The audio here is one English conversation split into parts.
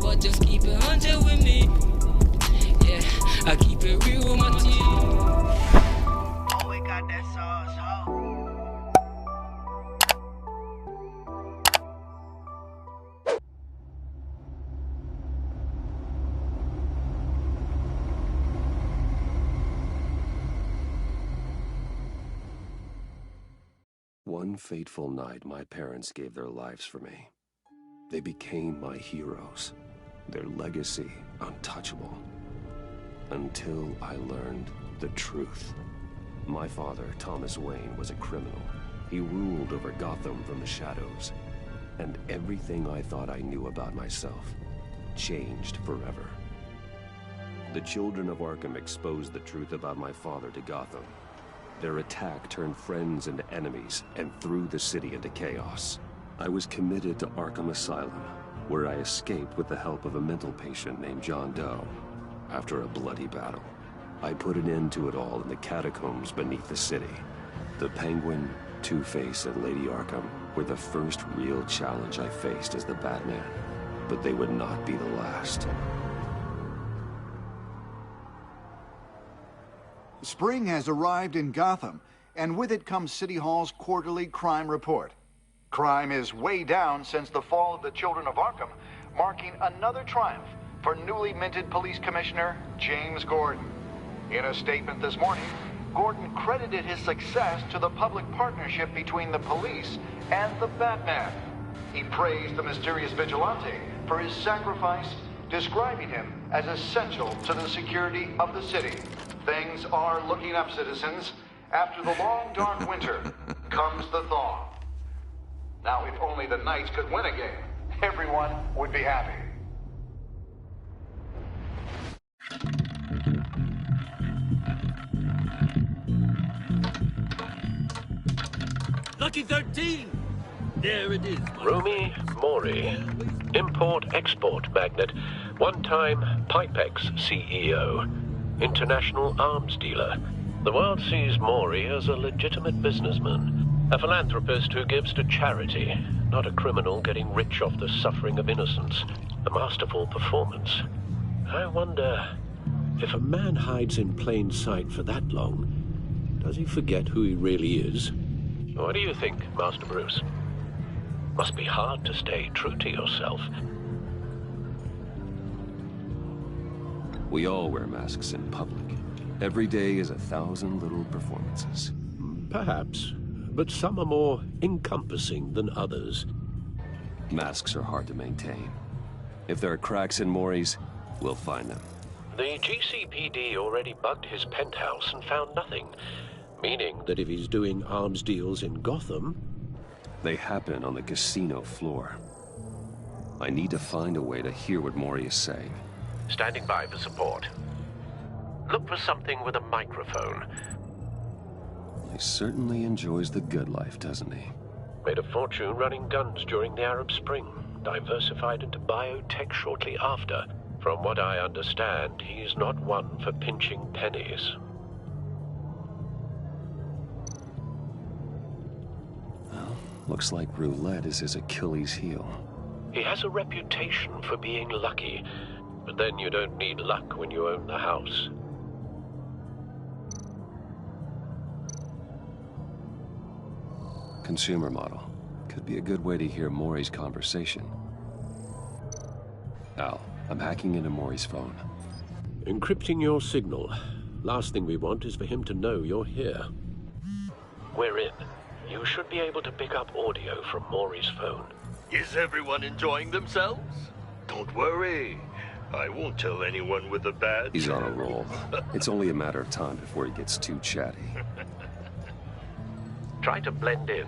but just keep it 100 with me. Yeah, I keep it real with my team. Oh, we got that sauce, ho. One fateful night, my parents gave their lives for me. They became my heroes, their legacy untouchable. Until I learned the truth. My father, Thomas Wayne, was a criminal. He ruled over Gotham from the shadows. And everything I thought I knew about myself changed forever. The children of Arkham exposed the truth about my father to Gotham. Their attack turned friends into enemies and threw the city into chaos. I was committed to Arkham Asylum, where I escaped with the help of a mental patient named John Doe. After a bloody battle, I put an end to it all in the catacombs beneath the city. The Penguin, Two-Face, and Lady Arkham were the first real challenge I faced as the Batman, but they would not be the last. Spring has arrived in Gotham, and with it comes City Hall's quarterly crime report. Crime is way down since the fall of the Children of Arkham, marking another triumph for newly minted Police Commissioner James Gordon. In a statement this morning, Gordon credited his success to the public partnership between the police and the Batman. He praised the mysterious vigilante for his sacrifice, describing him as essential to the security of the city. Things are looking up, citizens. After the long, dark winter comes the thaw. Now, if only the Knights could win a game, everyone would be happy. Lucky 13! There it is. Rumi Mori, import-export magnate, one-time Pipex CEO, international arms dealer. The world sees Mori as a legitimate businessman, a philanthropist who gives to charity, not a criminal getting rich off the suffering of innocence. A masterful performance. I wonder, if a man hides in plain sight for that long, does he forget who he really is? What do you think, Master Bruce? Must be hard to stay true to yourself. We all wear masks in public. Every day is 1,000 little performances. Perhaps, but some are more encompassing than others. Masks are hard to maintain. If there are cracks in Mori's, we'll find them. The GCPD already bugged his penthouse and found nothing, meaning that if he's doing arms deals in Gotham... They happen on the casino floor. I need to find a way to hear what Mori is saying. Standing by for support. Look for something with a microphone. He certainly enjoys the good life, doesn't he? Made a fortune running guns during the Arab Spring. Diversified into biotech shortly after. From what I understand, he's not one for pinching pennies. Well, looks like roulette is his Achilles heel. He has a reputation for being lucky, but then you don't need luck when you own the house. Consumer model. Could be a good way to hear Mori's conversation. Al, I'm hacking into Mori's phone. Encrypting your signal. Last thing we want is for him to know you're here. We're in. You should be able to pick up audio from Mori's phone. Is everyone enjoying themselves? Don't worry. I won't tell anyone with a badge. He's on a roll. It's only a matter of time before he gets too chatty. Try to blend in.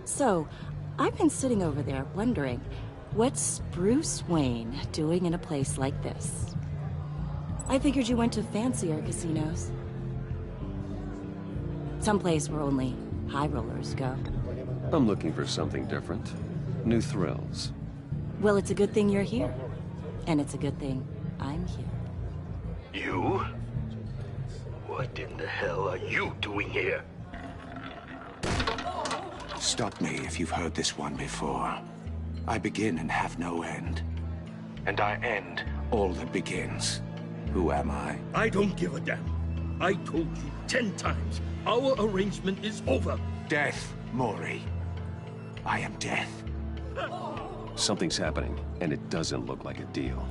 So, I've been sitting over there wondering, what's Bruce Wayne doing in a place like this? I figured you went to fancier casinos. Someplace where only high rollers go. I'm looking for something different. New thrills. Well, it's a good thing you're here. And it's a good thing I'm here. You? What in the hell are you doing here? Stop me if you've heard this one before. I begin and have no end. And I end all that begins. Who am I? I don't give a damn. I told you 10 times. Our arrangement is over. Death, Mori. I am death. Something's happening, and it doesn't look like a deal.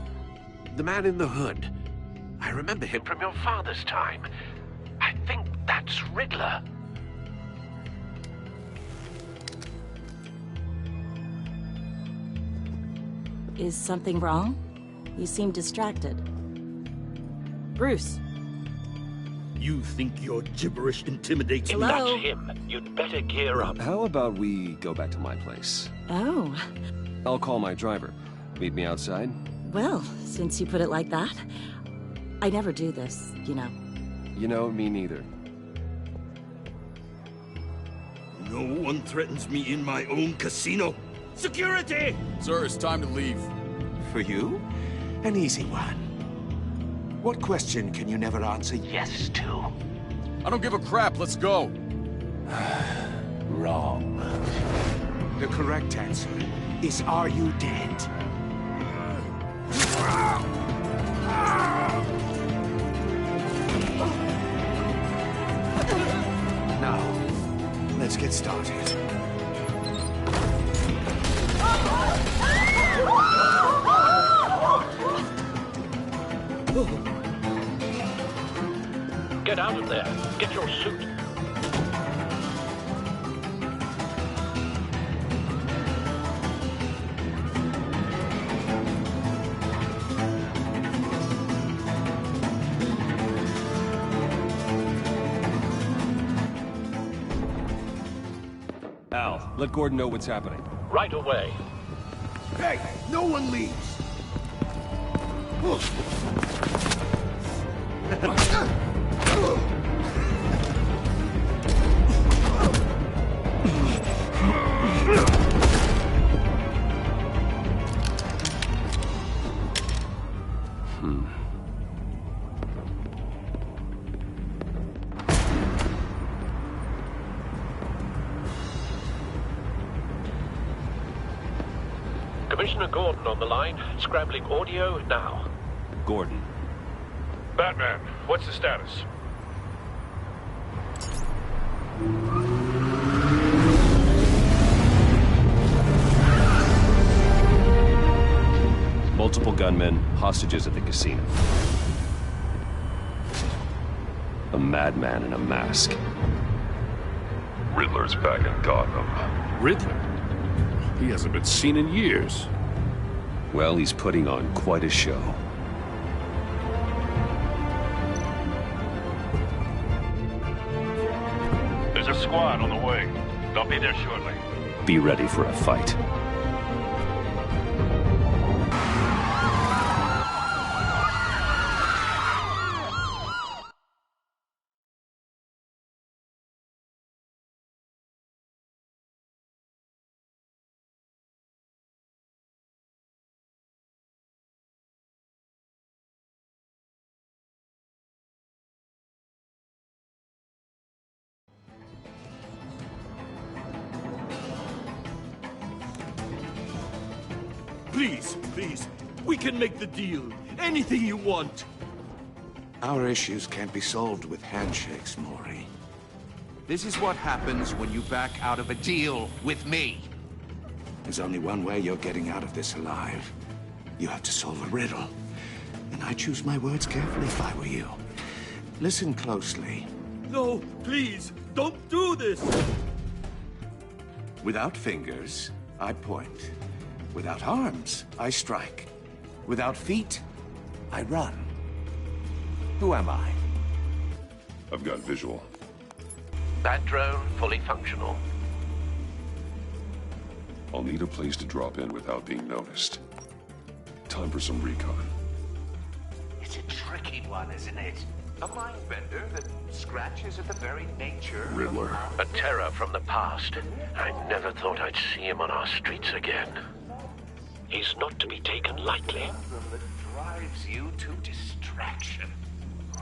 The man in the hood. I remember him from your father's time. I think that's Riddler. Is something wrong? You seem distracted. Bruce. You think your gibberish intimidates me? Hello? That's him. You'd better gear up. How about we go back to my place? Oh. I'll call my driver. Meet me outside? Well, since you put it like that, I never do this, you know. You know, me neither. No one threatens me in my own casino. Security! Sir, it's time to leave. For you? An easy one. What question can you never answer yes to? I don't give a crap, let's go. Wrong. The correct answer is, are you dead? Now, let's get started. Get out of there. Get your suit. Al, let Gordon know what's happening. Right away. Hey, no one leaves! Commissioner Gordon on the line. Scrambling audio now. Gordon. Batman, what's the status? Multiple gunmen, hostages at the casino. A madman in a mask. Riddler's back in Gotham. Riddler? He hasn't been seen in years. Well, he's putting on quite a show. There's a squad on the way. They'll be there shortly. Be ready for a fight. Please, please, we can make the deal. Anything you want. Our issues can't be solved with handshakes, Mori. This is what happens when you back out of a deal with me. There's only one way you're getting out of this alive. You have to solve a riddle. And I choose my words carefully if I were you. Listen closely. No, please, don't do this. Without fingers, I point. Without arms, I strike. Without feet, I run. Who am I? I've got visual. Bat drone fully functional. I'll need a place to drop in without being noticed. Time for some recon. It's a tricky one, isn't it? A mind bender that scratches at the very nature Riddler. A terror from the past. I never thought I'd see him on our streets again. He's not to be taken lightly. that drives you to distraction.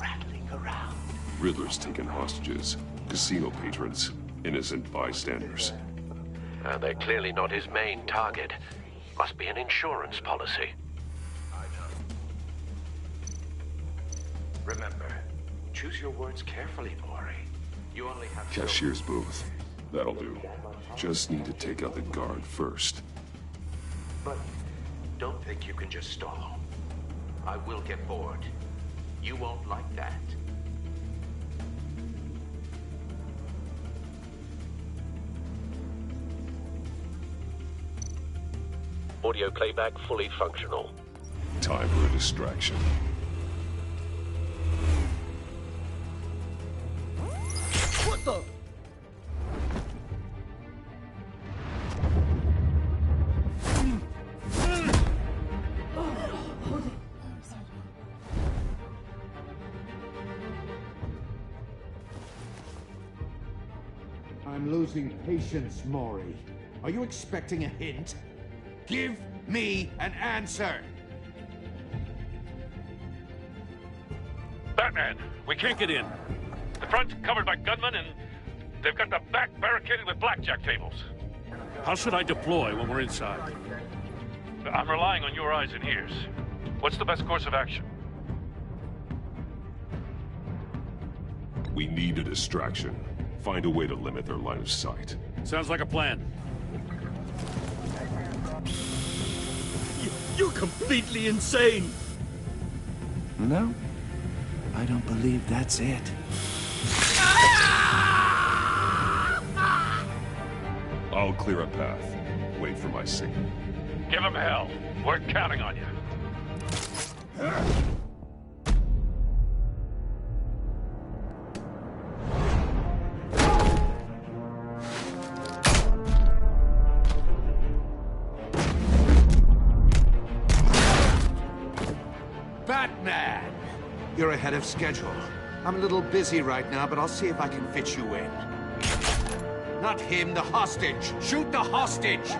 rattling around. Riddler's taken hostages, casino patrons, innocent bystanders. They're clearly not his main target. Must be an insurance policy. Remember, choose your words carefully, Mori. You only have Cashier's booth. That'll do. Just need to take out the guard first. But don't think you can just stall. I will get bored. You won't like that. Audio playback fully functional. Time for a distraction. What the? I'm losing patience, Mori. Are you expecting a hint? Give me an answer! Batman, we can't get in. The front's covered by gunmen, and they've got the back barricaded with blackjack tables. How should I deploy when we're inside? I'm relying on your eyes and ears. What's the best course of action? We need a distraction. Find a way to limit their line of sight. Sounds like a plan. You're completely insane! No, I don't believe that's it. I'll clear a path. Wait for my signal. Give them hell. We're counting on you. Batman! You're ahead of schedule. I'm a little busy right now, but I'll see if I can fit you in. Not him, the hostage! Shoot the hostage!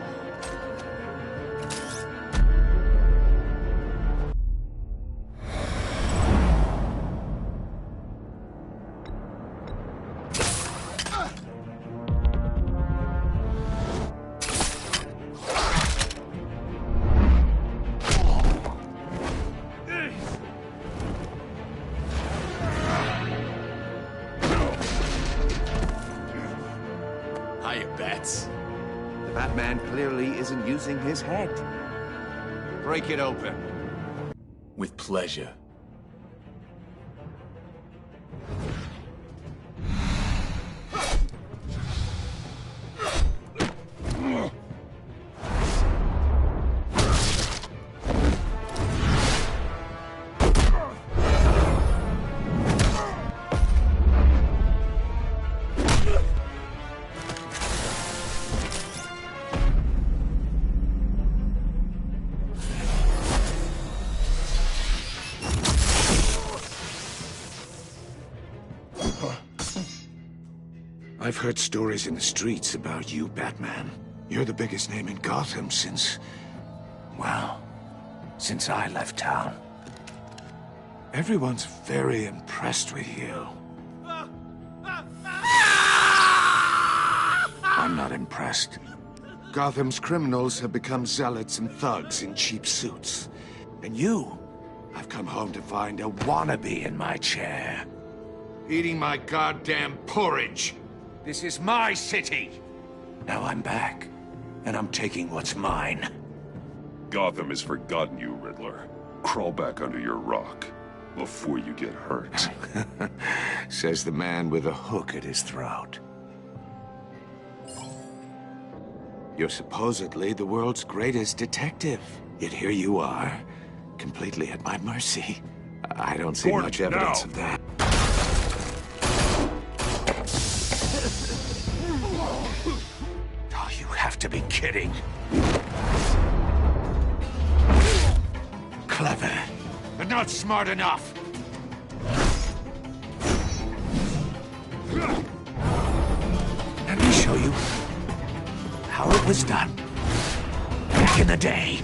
The Batman clearly isn't using his head. Break it open. With pleasure. I've heard stories in the streets about you, Batman. You're the biggest name in Gotham since... well, since I left town. Everyone's very impressed with you. I'm not impressed. Gotham's criminals have become zealots and thugs in cheap suits. And you, I've come home to find a wannabe in my chair. Eating my goddamn porridge. This is my city. Now I'm back, and I'm taking what's mine. Gotham has forgotten you, Riddler. Crawl back under your rock before you get hurt. Says the man with a hook at his throat. You're supposedly the world's greatest detective. Yet here you are, completely at my mercy. I don't see much evidence of that. Oh, you have to be kidding. Clever, but not smart enough. Let me show you how it was done back in the day.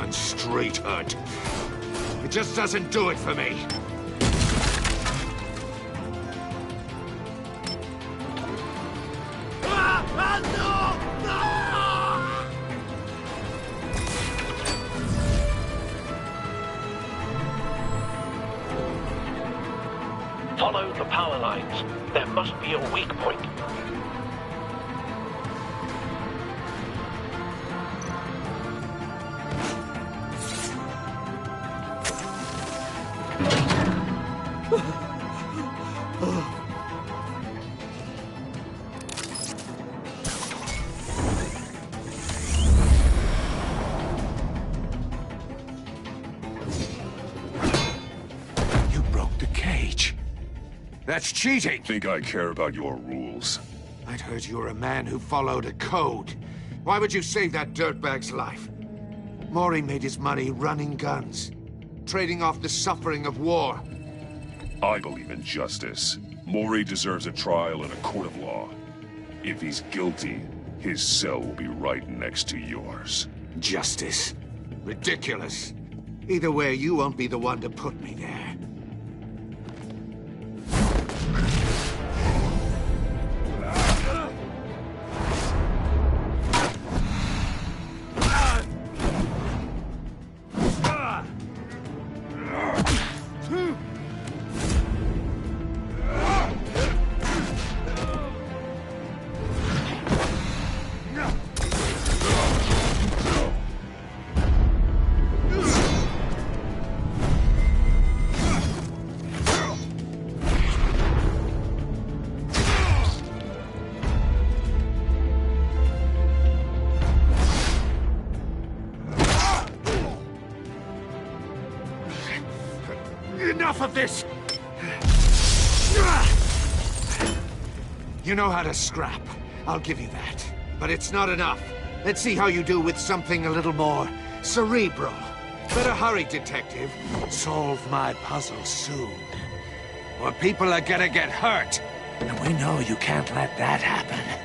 common street hood. It just doesn't do it for me. Follow the power lines. There must be a weak point. You broke the cage. That's cheating! Think I care about your rules? I'd heard you were a man who followed a code. Why would you save that dirtbag's life? Maury made his money running guns, trading off the suffering of war. I believe in justice. Maury deserves a trial in a court of law. If he's guilty, his cell will be right next to yours. Justice? Ridiculous. Either way, you won't be the one to put me there. Enough of this! You know how to scrap. I'll give you that. But it's not enough. Let's see how you do with something a little more cerebral. Better hurry, detective. Solve my puzzle soon. Or people are gonna get hurt. And we know you can't let that happen.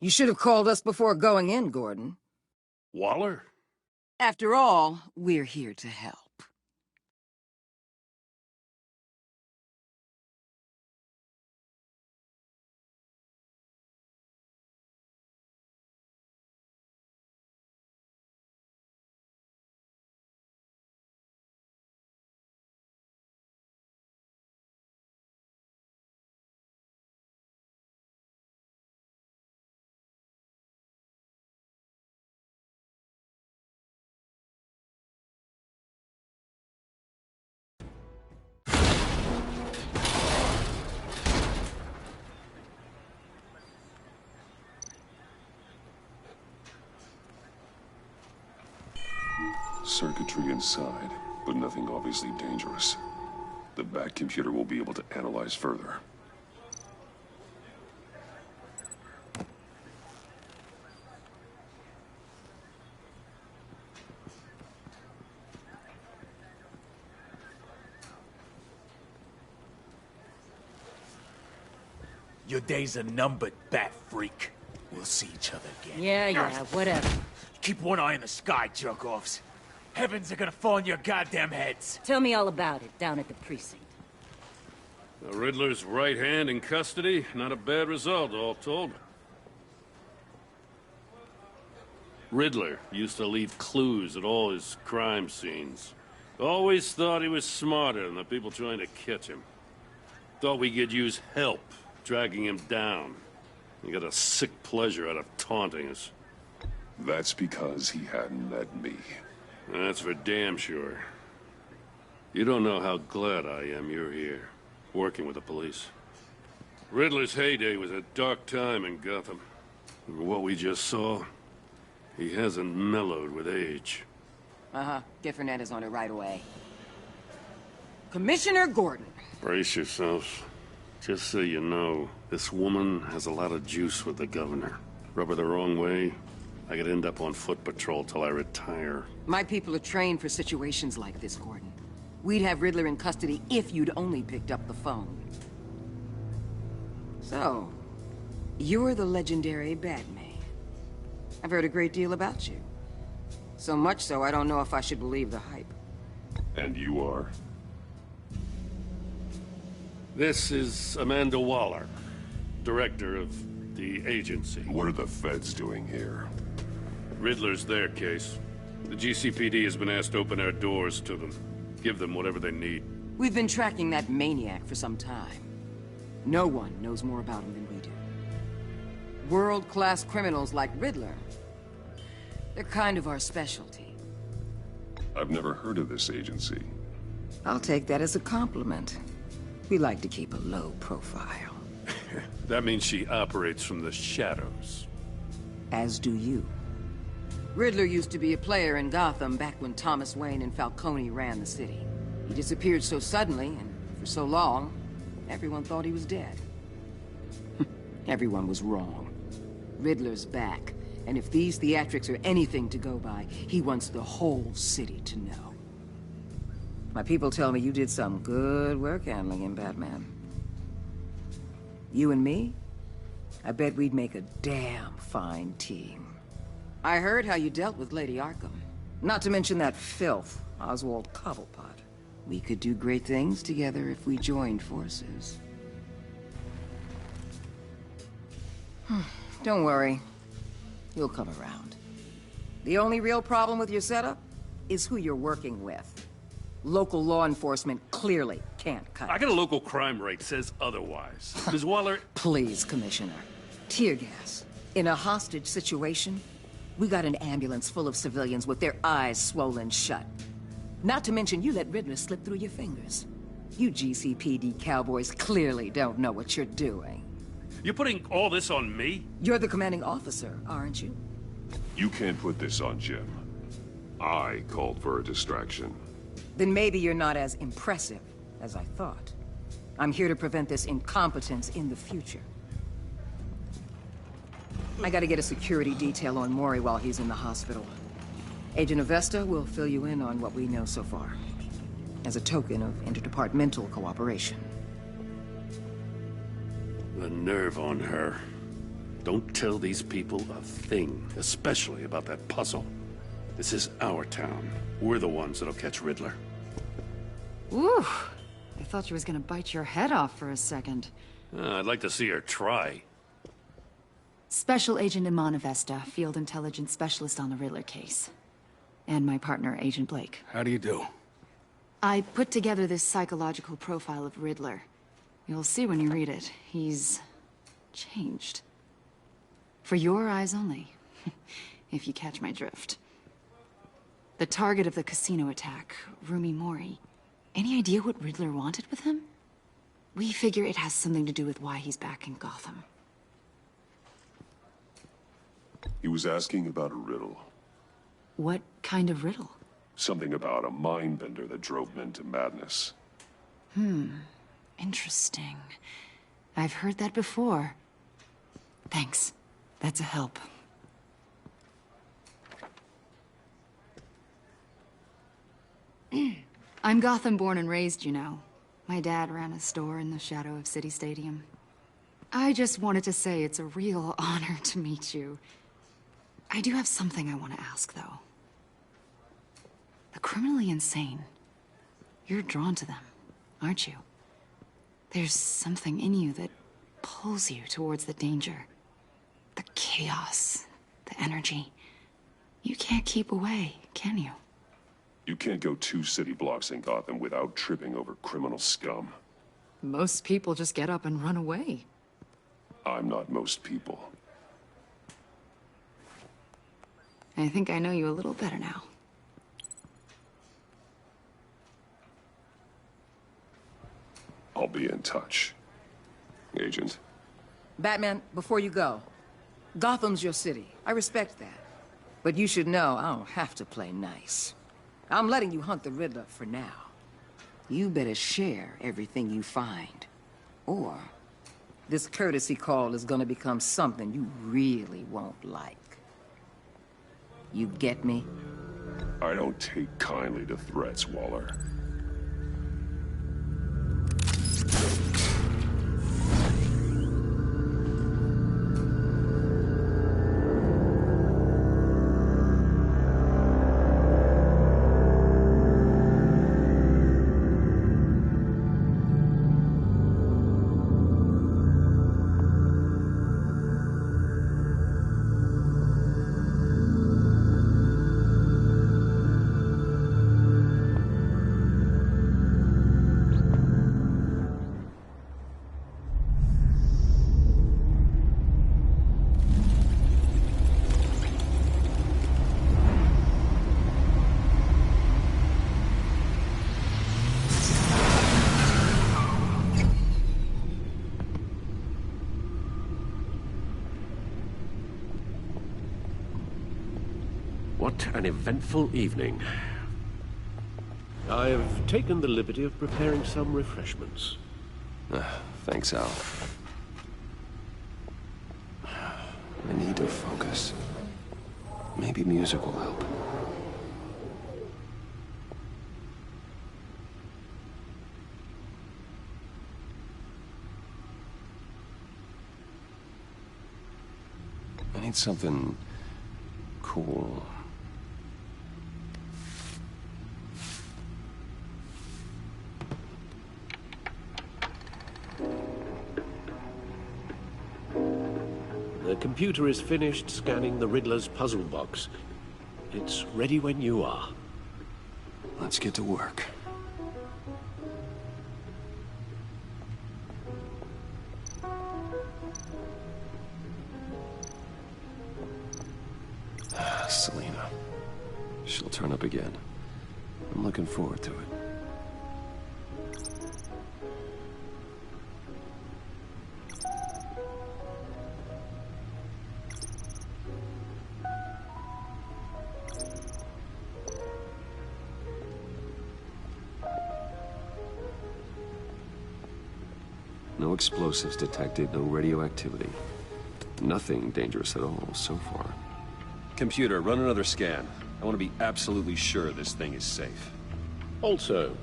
You should have called us before going in, Gordon. Waller? After all, we're here to help. Circuitry inside, but nothing obviously dangerous. The back computer will be able to analyze further. Your days are numbered, bat freak. We'll see each other again. Yeah, whatever. Keep one eye in the sky, jerk-offs. Heavens are gonna fall on your goddamn heads. Tell me all about it down at the precinct. The Riddler's right hand in custody. Not a bad result, all told. Riddler used to leave clues at all his crime scenes. Always thought he was smarter than the people trying to catch him. Thought we could use help, tracking him down. He got a sick pleasure out of taunting us. That's because he hadn't met me. That's for damn sure. You don't know how glad I am you're here, working with the police. Riddler's heyday was a dark time in Gotham. For what we just saw, he hasn't mellowed with age. Uh-huh. Get Fernandez on it right away. Commissioner Gordon. Brace yourselves. Just so you know, this woman has a lot of juice with the governor. Rub her the wrong way, I could end up on foot patrol till I retire. My people are trained for situations like this, Gordon. We'd have Riddler in custody if you'd only picked up the phone. So, you're the legendary Batman. I've heard a great deal about you. So much so, I don't know if I should believe the hype. And you are? This is Amanda Waller, director of the agency. What are the feds doing here? Riddler's their case. The GCPD has been asked to open our doors to them. Give them whatever they need. We've been tracking that maniac for some time. No one knows more about him than we do. World-class criminals like Riddler. They're kind of our specialty. I've never heard of this agency. I'll take that as a compliment. We like to keep a low profile. That means she operates from the shadows. As do you. Riddler used to be a player in Gotham back when Thomas Wayne and Falcone ran the city. He disappeared so suddenly, and for so long, everyone thought he was dead. Everyone was wrong. Riddler's back, and if these theatrics are anything to go by, he wants the whole city to know. My people tell me you did some good work handling him, Batman. You and me? I bet we'd make a damn fine team. I heard how you dealt with Lady Arkham. Not to mention that filth, Oswald Cobblepot. We could do great things together if we joined forces. Don't worry. You'll come around. The only real problem with your setup is who you're working with. Local law enforcement clearly can't cut it. I got a local crime rate says otherwise. Ms. Waller... Please, Commissioner. Tear gas. In a hostage situation, we got an ambulance full of civilians with their eyes swollen shut. Not to mention you let Riddler slip through your fingers. You GCPD cowboys clearly don't know what you're doing. You're putting all this on me? You're the commanding officer, aren't you? You can't put this on Jim. I called for a distraction. Then maybe you're not as impressive as I thought. I'm here to prevent this incompetence in the future. I gotta get a security detail on Mori while he's in the hospital. Agent Avesta will fill you in on what we know so far, as a token of interdepartmental cooperation. The nerve on her. Don't tell these people a thing, especially about that puzzle. This is our town. We're the ones that'll catch Riddler. Ooh, I thought she was gonna bite your head off for a second. I'd like to see her try. Special Agent Iman Avesta, Field Intelligence Specialist on the Riddler case. And my partner, Agent Blake. How do you do? I put together this psychological profile of Riddler. You'll see when you read it. He's changed. For your eyes only, if you catch my drift. The target of the casino attack, Rumi Mori. Any idea what Riddler wanted with him? We figure it has something to do with why he's back in Gotham. He was asking about a riddle. What kind of riddle? Something about a mind bender that drove men to madness. Interesting. I've heard that before. Thanks. That's a help. I'm Gotham born and raised, you know. My dad ran a store in the shadow of City Stadium. I just wanted to say it's a real honor to meet you. I do have something I want to ask, though. The criminally insane. You're drawn to them, aren't you? There's something in you that pulls you towards the danger. The chaos, the energy. You can't keep away, can you? You can't go 2 city blocks in Gotham without tripping over criminal scum. Most people just get up and run away. I'm not most people. I think I know you a little better now. I'll be in touch, Agent. Batman, before you go, Gotham's your city. I respect that. But you should know I don't have to play nice. I'm letting you hunt the Riddler for now. You better share everything you find. Or this courtesy call is gonna become something you really won't like. You get me? I don't take kindly to threats, Waller. What an eventful evening. I've taken the liberty of preparing some refreshments. Thanks, Al. I need to focus. Maybe music will help. I need something cool. The computer is finished scanning the Riddler's puzzle box. It's ready when you are. Let's get to work. Selena. She'll turn up again. I'm looking forward to it. No explosives detected, no radioactivity. Nothing dangerous at all so far. Computer, run another scan. I want to be absolutely sure this thing is safe. Also,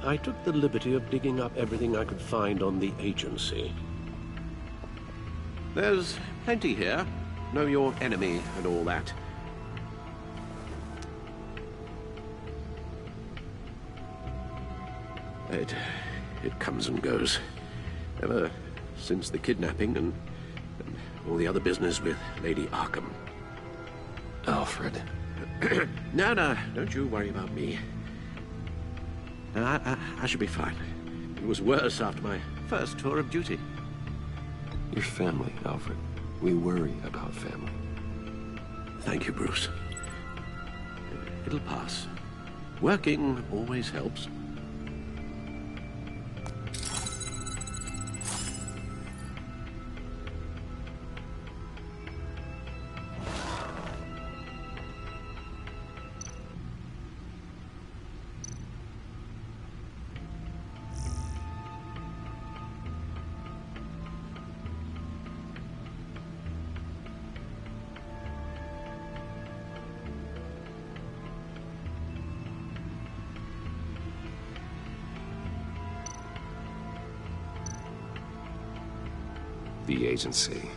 I took the liberty of digging up everything I could find on the agency. There's plenty here. Know your enemy and all that. It comes and goes. Ever since the kidnapping and all the other business with Lady Arkham. Alfred. No, don't you worry about me. I should be fine. It was worse after my first tour of duty. Your family, Alfred. We worry about family. Thank you, Bruce. It'll pass. Working always helps. The agency.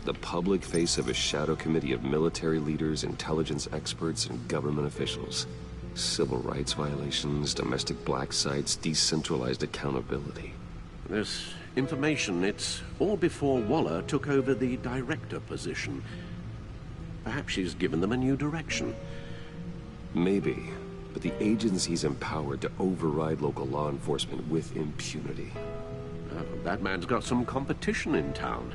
The public face of a shadow committee of military leaders, intelligence experts, and government officials. Civil rights violations, domestic black sites, decentralized accountability. This information, it's all before Waller took over the director position. Perhaps she's given them a new direction. Maybe, but the agency's empowered to override local law enforcement with impunity. Batman's got some competition in town.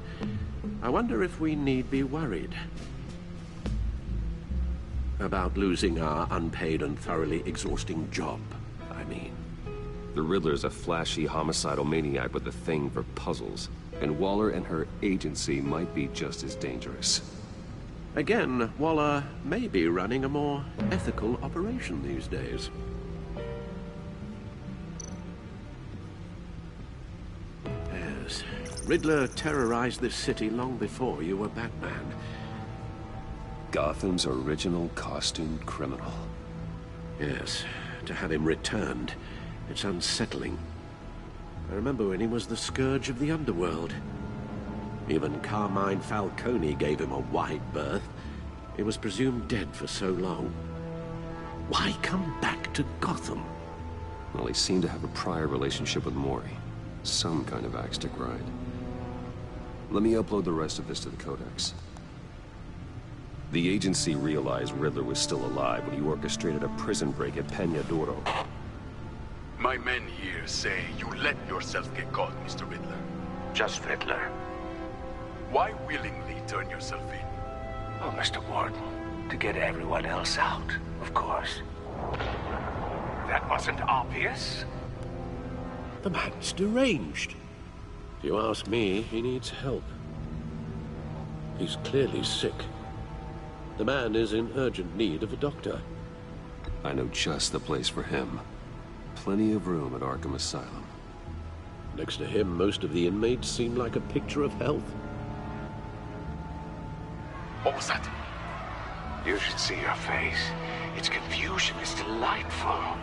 I wonder if we need be worried about losing our unpaid and thoroughly exhausting job, I mean. The Riddler's a flashy homicidal maniac with a thing for puzzles, and Waller and her agency might be just as dangerous. Again, Waller may be running a more ethical operation these days. Yes, Riddler terrorized this city long before you were Batman. Gotham's original costumed criminal. Yes, to have him returned, it's unsettling. I remember when he was the scourge of the underworld. Even Carmine Falcone gave him a wide berth. He was presumed dead for so long. Why come back to Gotham? Well, he seemed to have a prior relationship with Mori. Some kind of axe to grind. Let me upload the rest of this to the Codex. The agency realized Riddler was still alive when he orchestrated a prison break at Peña Duro. My men here say you let yourself get caught, Mr. Riddler. Just Riddler. Why willingly turn yourself in? Oh, Mr. Warden, to get everyone else out, of course. That wasn't obvious. The man's deranged. If you ask me, he needs help. He's clearly sick. The man is in urgent need of a doctor. I know just the place for him. Plenty of room at Arkham Asylum. Next to him, most of the inmates seem like a picture of health. What was that? You should see your face. Its confusion is delightful.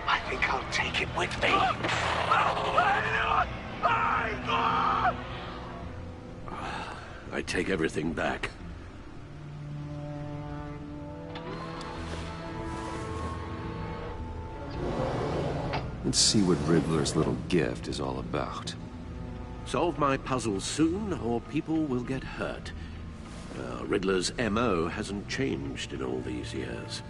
I think I'll take it with me. I take everything back. Let's see what Riddler's little gift is all about. Solve my puzzles soon, or people will get hurt. Riddler's MO hasn't changed in all these years.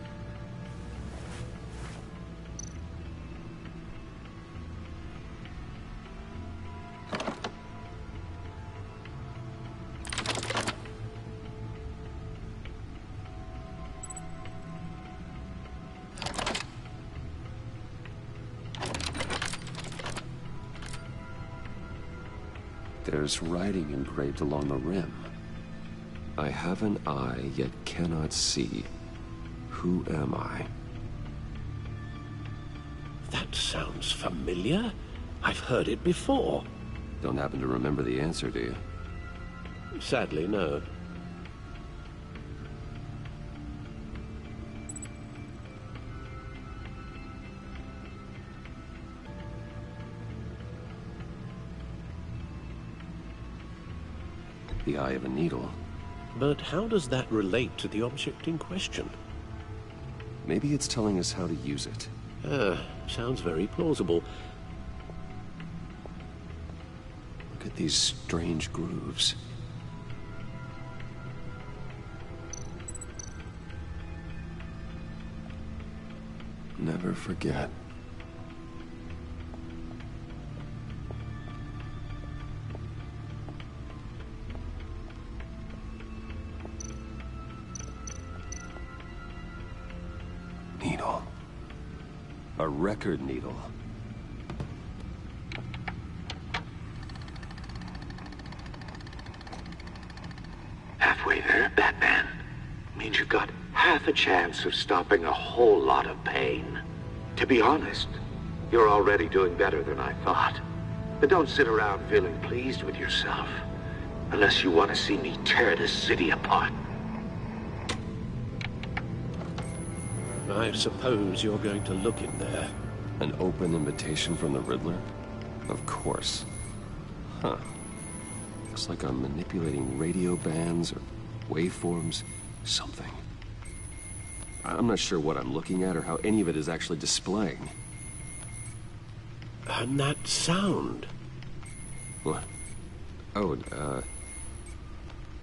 There's writing engraved along the rim. I have an eye, yet cannot see. Who am I? That sounds familiar. I've heard it before. Don't happen to remember the answer, do you? Sadly, no. The eye of a needle. But how does that relate to the object in question? Maybe it's telling us how to use it. Sounds very plausible. Look at these strange grooves. Never forget. Needle. A record needle. Halfway there, Batman. Means you've got half a chance of stopping a whole lot of pain. To be honest, you're already doing better than I thought. But don't sit around feeling pleased with yourself. Unless you want to see me tear this city apart. I suppose you're going to look in there. An open invitation from the Riddler? Of course. Huh. Looks like I'm manipulating radio bands or waveforms. Something. I'm not sure what I'm looking at or how any of it is actually displaying. And that sound? What? Oh,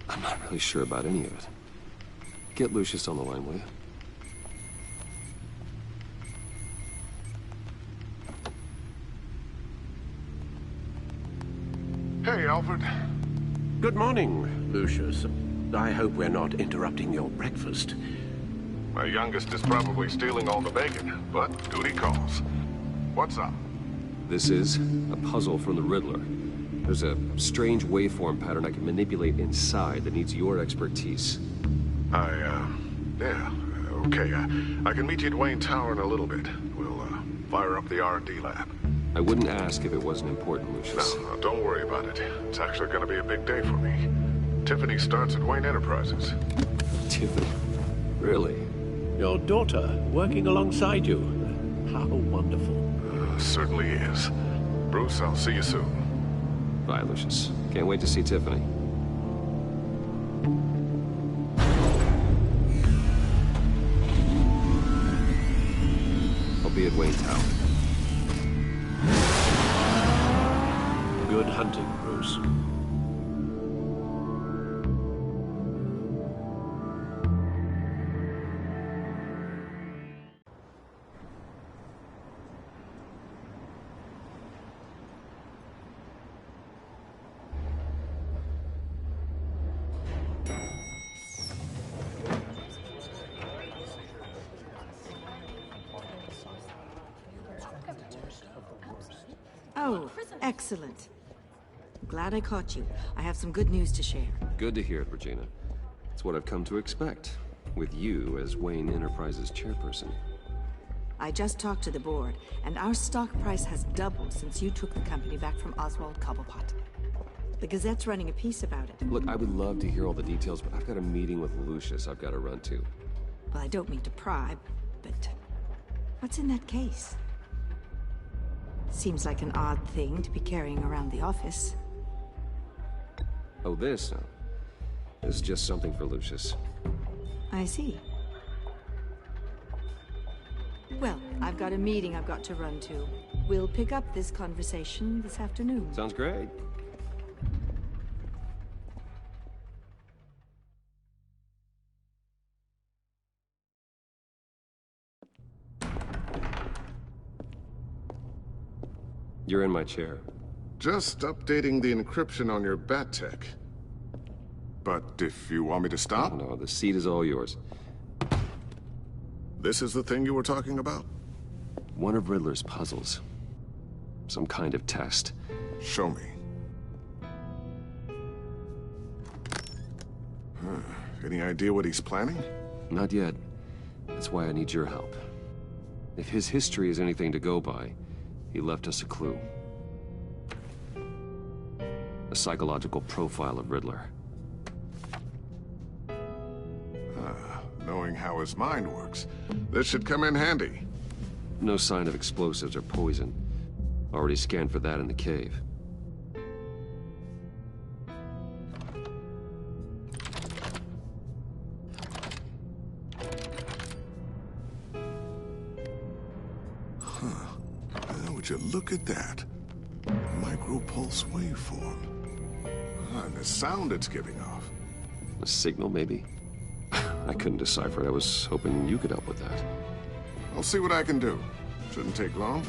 I'm not really sure about any of it. Get Lucius on the line, will you? Hey, Alfred. Good morning, Lucius. I hope we're not interrupting your breakfast. My youngest is probably stealing all the bacon, but duty calls. What's up? This is a puzzle from the Riddler. There's a strange waveform pattern I can manipulate inside that needs your expertise. Yeah, okay. I can meet you at Wayne Tower in a little bit. We'll, fire up the R&D lab. I wouldn't ask if it wasn't important, Lucius. No, don't worry about it. It's actually gonna be a big day for me. Tiffany starts at Wayne Enterprises. Tiffany? Really? Your daughter working alongside you. How wonderful. Certainly is. Bruce, I'll see you soon. Bye, Lucius. Can't wait to see Tiffany. I'll be at Wayne Tower. Good hunting, Bruce. Oh, excellent. Glad I caught you. I have some good news to share. Good to hear it, Regina. It's what I've come to expect, with you as Wayne Enterprises chairperson. I just talked to the board, and our stock price has doubled since you took the company back from Oswald Cobblepot. The Gazette's running a piece about it. Look, I would love to hear all the details, but I've got a meeting with Lucius I've got to run to. Well, I don't mean to pry, but what's in that case? Seems like an odd thing to be carrying around the office. Oh, this? No. This is just something for Lucius. I see. Well, I've got a meeting I've got to run to. We'll pick up this conversation this afternoon. Sounds great. You're in my chair. Just updating the encryption on your bat tech. But if you want me to stop? No, the seat is all yours. This is the thing you were talking about? One of Riddler's puzzles. Some kind of test. Show me. Any idea what he's planning? Not yet. That's why I need your help. If his history is anything to go by, he left us a clue. A psychological profile of Riddler. Knowing how his mind works, this should come in handy. No sign of explosives or poison. Already scanned for that in the cave. Would you look at that? Micropulse waveform. And the sound it's giving off. A signal, maybe? I couldn't decipher it. I was hoping you could help with that. I'll see what I can do. Shouldn't take long.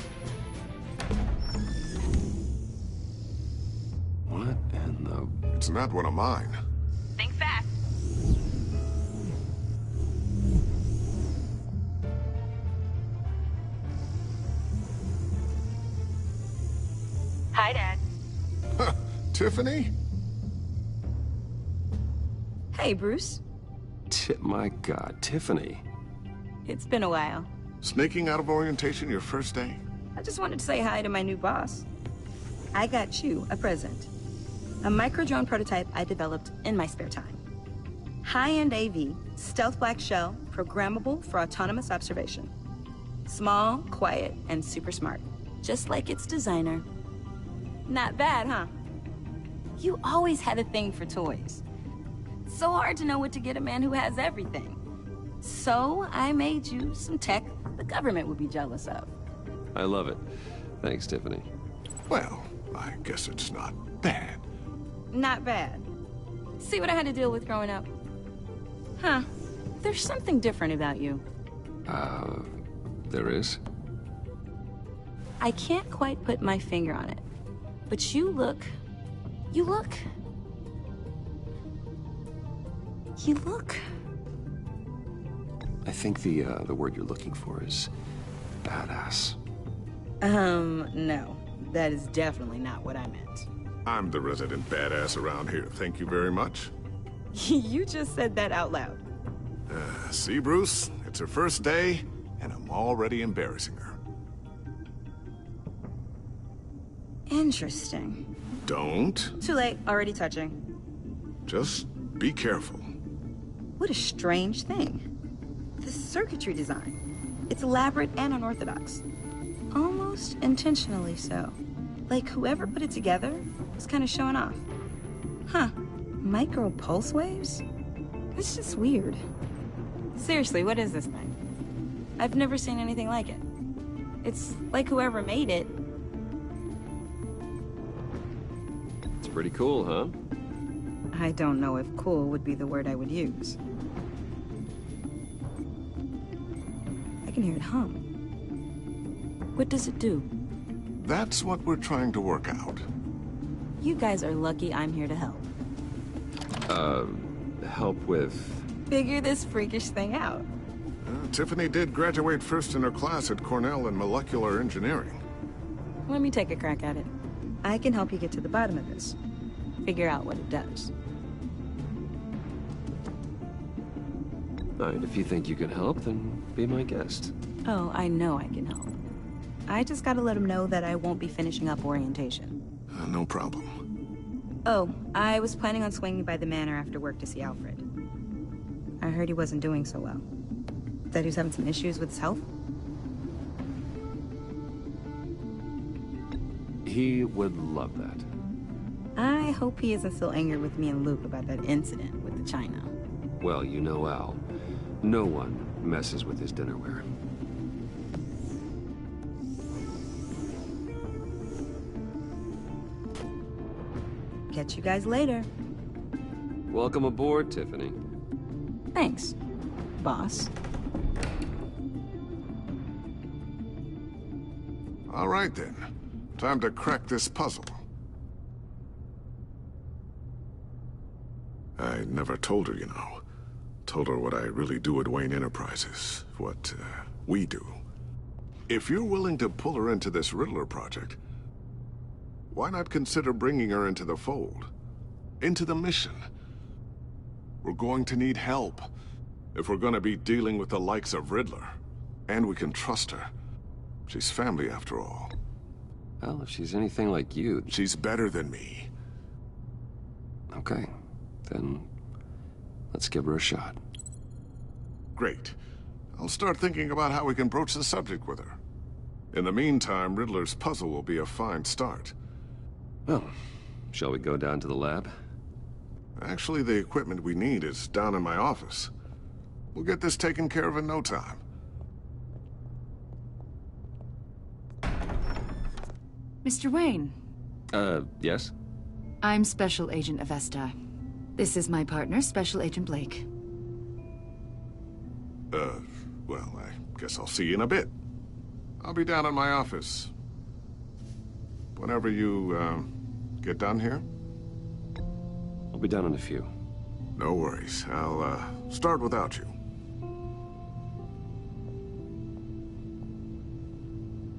What in the... It's not one of mine. Think fast. Hi, Dad. Tiffany? Hey, Bruce. My God, Tiffany. It's been a while. Sneaking out of orientation your first day? I just wanted to say hi to my new boss. I got you a present. A micro-drone prototype I developed in my spare time. High-end AV, stealth black shell, programmable for autonomous observation. Small, quiet, and super smart. Just like its designer. Not bad, huh? You always had a thing for toys. So hard to know what to get a man who has everything. So I made you some tech the government would be jealous of. I love it. Thanks, Tiffany. Well, I guess it's not bad. Not bad. See what I had to deal with growing up? Huh. There's something different about you. There is? I can't quite put my finger on it. But you look You look... I think the word you're looking for is badass. No. That is definitely not what I meant. I'm the resident badass around here. Thank you very much. You just said that out loud. See, Bruce? It's her first day, and I'm already embarrassing her. Interesting. Don't. Too late. Already touching. Just be careful. What a strange thing. The circuitry design. It's elaborate and unorthodox. Almost intentionally so. Like whoever put it together was kind of showing off. Huh. Micro pulse waves? That's just weird. Seriously, what is this thing? I've never seen anything like it. It's like whoever made it. It's pretty cool, huh? I don't know if cool would be the word I would use. I can hear it hum. What does it do? That's what we're trying to work out. You guys are lucky I'm here to help. Help with... Figure this freakish thing out. Tiffany did graduate first in her class at Cornell in molecular engineering. Let me take a crack at it. I can help you get to the bottom of this. Figure out what it does. Alright, if you think you can help, then be my guest. Oh, I know I can help. I just gotta let him know that I won't be finishing up orientation. No problem. Oh, I was planning on swinging by the manor after work to see Alfred. I heard he wasn't doing so well. That he was having some issues with his health? He would love that. I hope he isn't still angry with me and Luke about that incident with the china. Well, you know Al. No one messes with his dinnerware. Catch you guys later. Welcome aboard, Tiffany. Thanks, boss. All right, then. Time to crack this puzzle. I never told her, you know. Told her what I really do at Wayne Enterprises. What, we do. If you're willing to pull her into this Riddler project, why not consider bringing her into the fold? Into the mission? We're going to need help if we're going to be dealing with the likes of Riddler. And we can trust her. She's family, after all. Well, if she's anything like you... She's better than me. Okay. Then let's give her a shot. Great. I'll start thinking about how we can broach the subject with her. In the meantime, Riddler's puzzle will be a fine start. Well, shall we go down to the lab? Actually, the equipment we need is down in my office. We'll get this taken care of in no time. Mr. Wayne. Yes? I'm Special Agent Avesta. This is my partner, Special Agent Blake. Well, I guess I'll see you in a bit. I'll be down in my office. Whenever you, get done here? I'll be down in a few. No worries. I'll, start without you.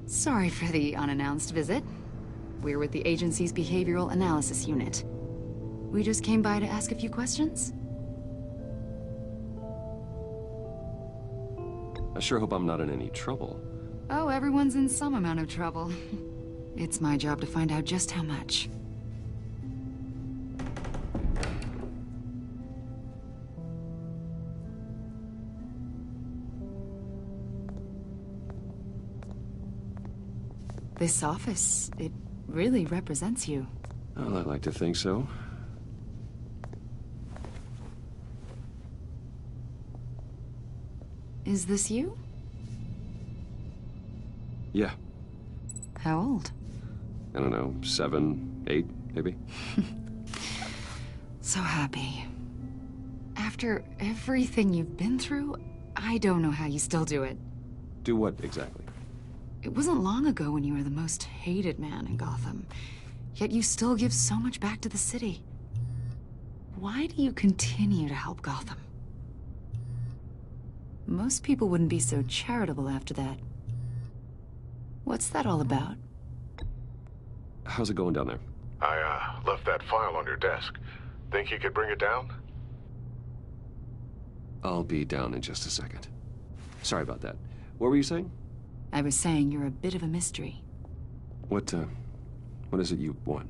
Sorry for the unannounced visit. We're with the agency's Behavioral Analysis Unit. We just came by to ask a few questions. I sure hope I'm not in any trouble. Oh, everyone's in some amount of trouble. It's my job to find out just how much. This office, it really represents you. Well, I'd like to think so. Is this you? Yeah. How old? I don't know, 7, 8, maybe? So happy. After everything you've been through, I don't know how you still do it. Do what exactly? It wasn't long ago when you were the most hated man in Gotham. Yet you still give so much back to the city. Why do you continue to help Gotham? Most people wouldn't be so charitable after that. What's that all about? How's it going down there? I, left that file on your desk. Think you could bring it down? I'll be down in just a second. Sorry about that. What were you saying? I was saying you're a bit of a mystery. What is it you want?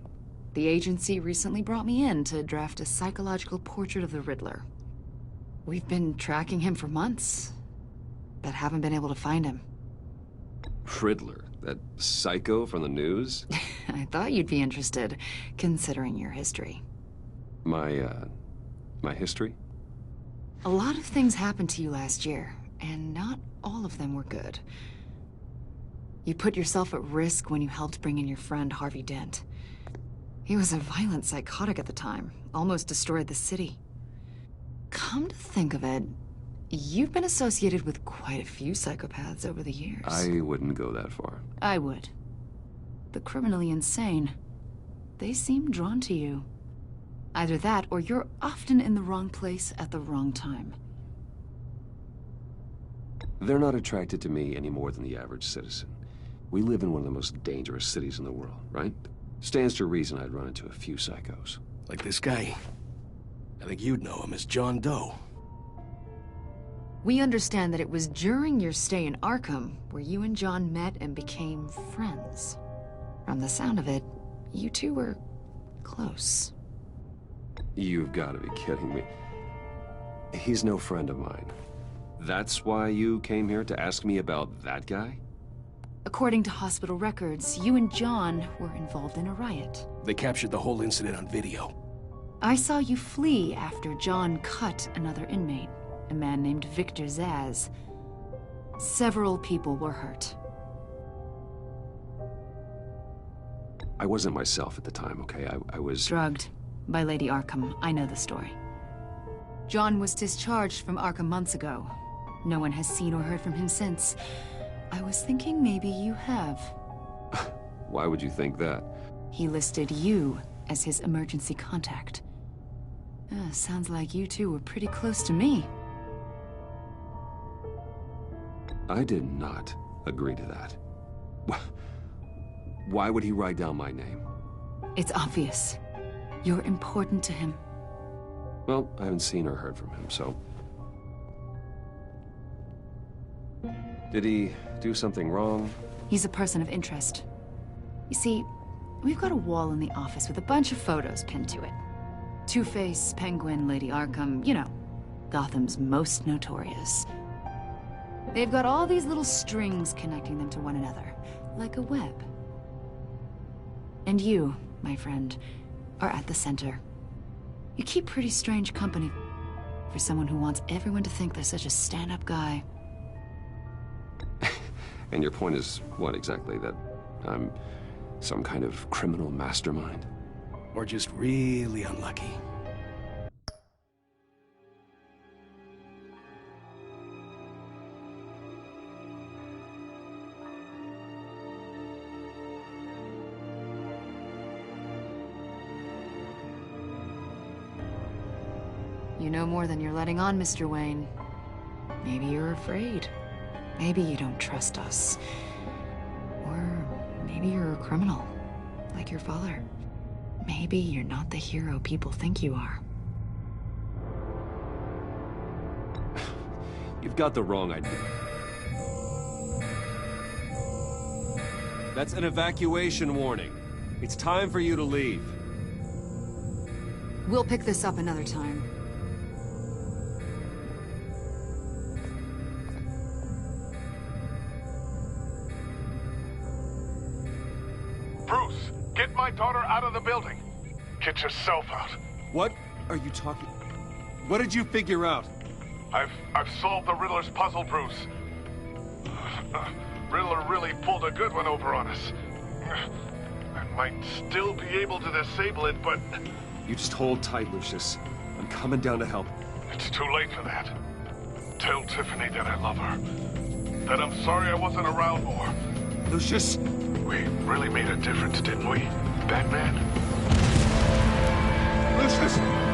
The agency recently brought me in to draft a psychological portrait of the Riddler. We've been tracking him for months, but haven't been able to find him. Riddler? That psycho from the news? I thought you'd be interested, considering your history. My history? A lot of things happened to you last year, and not all of them were good. You put yourself at risk when you helped bring in your friend Harvey Dent. He was a violent psychotic at the time, almost destroyed the city. Come to think of it, you've been associated with quite a few psychopaths over the years. I wouldn't go that far. I would. The criminally insane. They seem drawn to you. Either that, or you're often in the wrong place at the wrong time. They're not attracted to me any more than the average citizen. We live in one of the most dangerous cities in the world, right? Stands to reason I'd run into a few psychos. Like this guy. I think you'd know him as John Doe. We understand that it was during your stay in Arkham where you and John met and became friends. From the sound of it, you two were close. You've got to be kidding me. He's no friend of mine. That's why you came here to ask me about that guy? According to hospital records, you and John were involved in a riot. They captured the whole incident on video. I saw you flee after John cut another inmate, a man named Victor Zsasz. Several people were hurt. I wasn't myself at the time, okay? I was... drugged by Lady Arkham. I know the story. John was discharged from Arkham months ago. No one has seen or heard from him since. I was thinking maybe you have. Why would you think that? He listed you as his emergency contact. Sounds like you two were pretty close to me. I did not agree to that. Why would he write down my name? It's obvious. You're important to him. Well, I haven't seen or heard from him, so... Did he do something wrong? He's a person of interest. You see, we've got a wall in the office with a bunch of photos pinned to it. Two-Face, Penguin, Lady Arkham, you know, Gotham's most notorious. They've got all these little strings connecting them to one another, like a web. And you, my friend, are at the center. You keep pretty strange company for someone who wants everyone to think they're such a stand-up guy. And your point is what exactly? That I'm some kind of criminal mastermind? Or just really unlucky. You know more than you're letting on, Mr. Wayne. Maybe you're afraid. Maybe you don't trust us. Or maybe you're a criminal, like your father. Maybe you're not the hero people think you are. You've got the wrong idea. That's an evacuation warning. It's time for you to leave. We'll pick this up another time. Bruce, get my daughter out of the building. Get yourself out. What are you talking... What did you figure out? I've solved the Riddler's puzzle, Bruce. Riddler really pulled a good one over on us. I might still be able to disable it, but... You just hold tight, Lucius. I'm coming down to help. It's too late for that. Tell Tiffany that I love her. That I'm sorry I wasn't around more. Lucius! We really made a difference, didn't we? Batman? Listen!